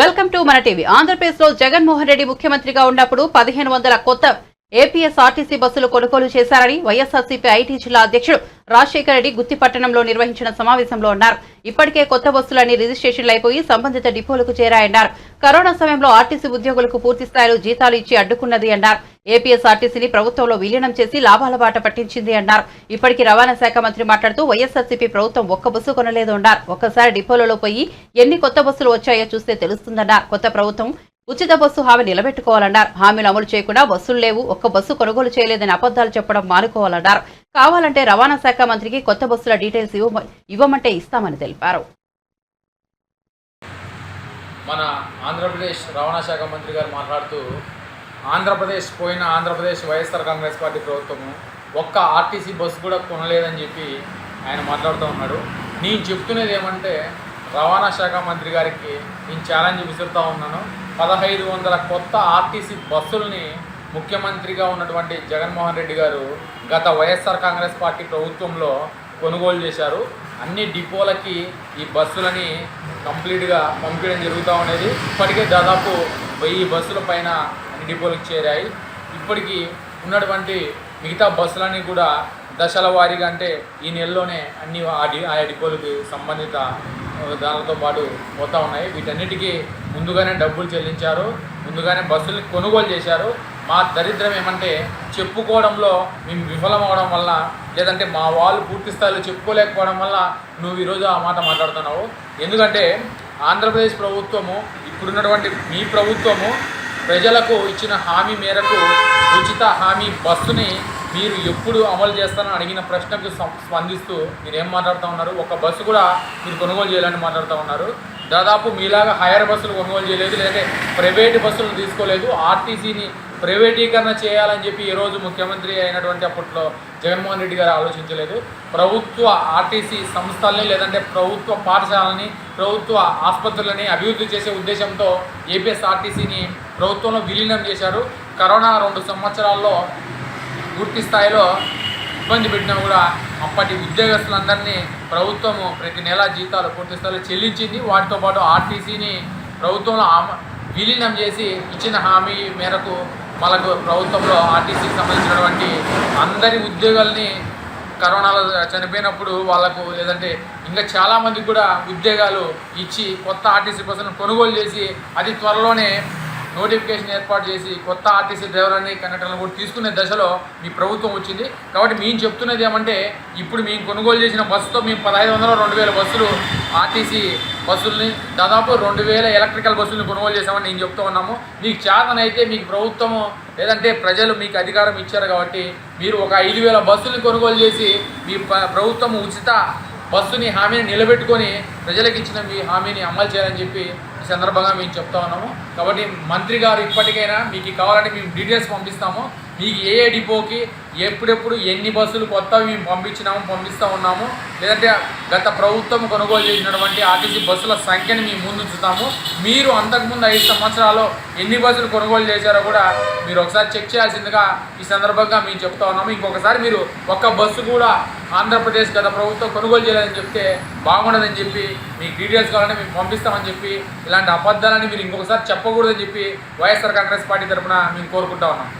Welcome to మన TV. Andhra Pradesh లో జగన్మోహన్ రెడ్డి ముఖ్యమంత్రిగా ఉన్నప్పుడు 1500 కొత్త ఏపీఎస్ ఆర్టీసీ బస్సులు కొనుగోలు చేశారని వైఎస్ఆర్సీపీ ఐటీ జిల్లా అధ్యక్షుడు రాజశేఖర రెడ్డి గుత్తిపట్టణంలో నిర్వహించిన సమావేశంలో అన్నారు. ఇప్పటికే కొత్త బస్సులన్నీ రిజిస్ట్రేషన్లు అయిపోయి సంబంధిత డిపోలకు చేరాయన్నారు. కరోనా సమయంలో ఆర్టీసీ ఉద్యోగులకు పూర్తి స్థాయిలో జీతాలు ఇచ్చి అడ్డుకున్నది అన్నారు. ఏపీఎస్ ఆర్టీసీని ప్రభుత్వంలో విలీనం చేసి లాభాల బాట పట్టించింది అన్నారు. ఇప్పటికీ రవాణా శాఖ మంత్రి మాట్లాడుతూ వైఎస్ఆర్సీపీ ప్రభుత్వం ఒక్క బస్సు కొనలేదు అన్నారు. ఒక్కసారి డిపోలలో పోయి ఎన్ని కొత్త బస్సులు వచ్చాయో చూస్తే తెలుస్తుందన్నారు. కొత్త ప్రభుత్వం ఉచిత బస్సు హామీ నిలబెట్టుకోవాలన్నారు. హామీలు అమలు చేయకుండా బస్సులు లేవు, ఒక్క బస్సు కొనుగోలు చేయలేదని అబద్దాలు చెప్పడం మానుకోవాలన్నారు. కావాలంటే రవాణా శాఖ మంత్రికి కొత్త బస్సుల డీటెయిల్స్ ఇవ్వమంటే ఇస్తామని తెలిపారు. మన ఆంధ్రప్రదేశ్ రవాణా శాఖ మంత్రి గారు మాట్లాడుతూ ఆంధ్రప్రదేశ్ వైఎస్ఆర్ కాంగ్రెస్ పార్టీ ప్రభుత్వము ఒక్క ఆర్టీసీ బస్సు కూడా కొనలేదని చెప్పి ఆయన మాట్లాడుతూ ఉన్నాడు. నేను చెప్తున్నది ఏమంటే రవాణా శాఖ మంత్రి గారికి నేను ఛాలెంజ్ విసురుతూ ఉన్నాను. 1500 కొత్త ఆర్టీసీ బస్సుల్ని ముఖ్యమంత్రిగా ఉన్నటువంటి జగన్మోహన్ రెడ్డి గారు గత వైఎస్ఆర్ కాంగ్రెస్ పార్టీ ప్రభుత్వంలో కొనుగోలు చేశారు. అన్ని డిపోలకి ఈ బస్సులని కంప్లీట్గా పంపించడం జరుగుతూ ఉండేది. ఇప్పటికే దాదాపు 1000 బస్సుల పైన అన్ని డిపోలకు చేరాయి. ఇప్పటికీ ఉన్నటువంటి మిగతా బస్సులన్నీ కూడా దశల వారీగా అంటే ఈ నెలలోనే అన్ని ఆయా డిపోలకి సంబంధిత దానితో పాటు పోతూ ఉన్నాయి. వీటన్నిటికీ ముందుగానే డబ్బులు చెల్లించారు, ముందుగానే బస్సుల్ని కొనుగోలు చేశారు. మా దరిద్రం ఏమంటే చెప్పుకోవడంలో మేము విఫలమవడం వల్ల, లేదంటే మా వాళ్ళు పూర్తి స్థాయిలో చెప్పుకోలేకపోవడం వల్ల నువ్వు ఈరోజు ఆ మాట మాట్లాడుతున్నావు. ఎందుకంటే ఆంధ్రప్రదేశ్ ప్రభుత్వము, ఇప్పుడున్నటువంటి మీ ప్రభుత్వము ప్రజలకు ఇచ్చిన హామీ మేరకు ఉచిత హామీ బస్సుని మీరు ఎప్పుడు అమలు చేస్తారని అడిగిన ప్రశ్నకు స్పందిస్తూ మీరు ఏం మాట్లాడుతూ ఉన్నారు? ఒక బస్సు కూడా మీరు కొనుగోలు చేయాలని మాట్లాడుతూ ఉన్నారు. దాదాపు మీలాగా హైర్ బస్సులు కొనుగోలు చేయలేదు, లేదంటే ప్రైవేటు బస్సులు తీసుకోలేదు. ఆర్టీసీని ప్రైవేటీకరణ చేయాలని చెప్పి ఈరోజు ముఖ్యమంత్రి అయినటువంటి అప్పట్లో జగన్మోహన్ రెడ్డి గారు ఆలోచించలేదు. ప్రభుత్వ ఆర్టీసీ సంస్థల్ని, లేదంటే ప్రభుత్వ పాఠశాలని, ప్రభుత్వ ఆసుపత్రులని అభివృద్ధి చేసే ఉద్దేశంతో ఏపీఎస్ ఆర్టీసీని ప్రభుత్వంలో విలీనం చేశారు. కరోనా 2 సంవత్సరాల్లో పూర్తి స్థాయిలో ఇబ్బంది పెట్టినా కూడా అప్పటి ఉద్యోగస్తులందరినీ ప్రభుత్వము ప్రతి నెల జీతాలు పూర్తి స్థాయిలో చెల్లించింది. వాటితో పాటు ఆర్టీసీని ప్రభుత్వంలో విలీనం చేసి ఇచ్చిన హామీ మేరకు మనకు ప్రభుత్వంలో ఆర్టీసీకి సంబంధించినటువంటి అందరి ఉద్యోగాల్ని కరోనాలో చనిపోయినప్పుడు వాళ్ళకు, లేదంటే ఇంకా చాలామందికి కూడా ఉద్యోగాలు ఇచ్చి కొత్త ఆర్టీసీ బస్సులను కొనుగోలు చేసి అది త్వరలోనే నోటిఫికేషన్ ఏర్పాటు చేసి కొత్త ఆర్టీసీ డ్రైవర్లని, కండక్టర్లను కూడా తీసుకునే దశలో మీ ప్రభుత్వం వచ్చింది. కాబట్టి మేము చెప్తున్నది ఏమంటే ఇప్పుడు మేము కొనుగోలు చేసిన బస్సుతో మేము 1500-2000 బస్సులు ఆర్టీసీ బస్సుల్ని, దాదాపు 2000 ఎలక్ట్రికల్ బస్సుల్ని కొనుగోలు చేసామని నేను చెప్తూ ఉన్నాము. మీకు చేతనైతే మీకు ప్రభుత్వము, లేదంటే ప్రజలు మీకు అధికారం ఇచ్చారు కాబట్టి మీరు ఒక 5000 బస్సుల్ని కొనుగోలు చేసి మీ ప్రభుత్వం ఉచిత బస్సుని హామీని నిలబెట్టుకొని ప్రజలకు ఇచ్చిన మీ హామీని అమలు చేయాలని చెప్పి ఈ సందర్భంగా మేము చెప్తా ఉన్నాము. కాబట్టి మంత్రి గారు ఇప్పటికైనా మీకు కావాలంటే మేము డీటెయిల్స్ పంపిస్తాము. మీకు ఏ డిపోకి ఎప్పుడెప్పుడు ఎన్ని బస్సులు కొత్తవి మేము పంపిస్తూ ఉన్నాము, లేదంటే గత ప్రభుత్వం కొనుగోలు చేసినటువంటి ఆర్టీసీ బస్సుల సంఖ్యని మేము ముందుంచుతాము. మీరు అంతకుముందు 5 సంవత్సరాల్లో ఎన్ని బస్సులు కొనుగోలు చేశారో కూడా మీరు ఒకసారి చెక్ చేయాల్సిందిగా ఈ సందర్భంగా మేము చెప్తా ఉన్నాము. ఇంకొకసారి మీరు ఒక్క బస్సు కూడా ఆంధ్రప్రదేశ్ గత ప్రభుత్వం కొనుగోలు చేయాలని చెప్తే బాగుండదని చెప్పి, మీకు డీటెయిల్స్ కావాలంటే మేము పంపిస్తామని చెప్పి, ఇలాంటి అబద్ధాలని మీరు ఇంకొకసారి చెప్పకూడదని చెప్పి వైఎస్ఆర్ కాంగ్రెస్ పార్టీ తరఫున మేము కోరుకుంటా ఉన్నాం.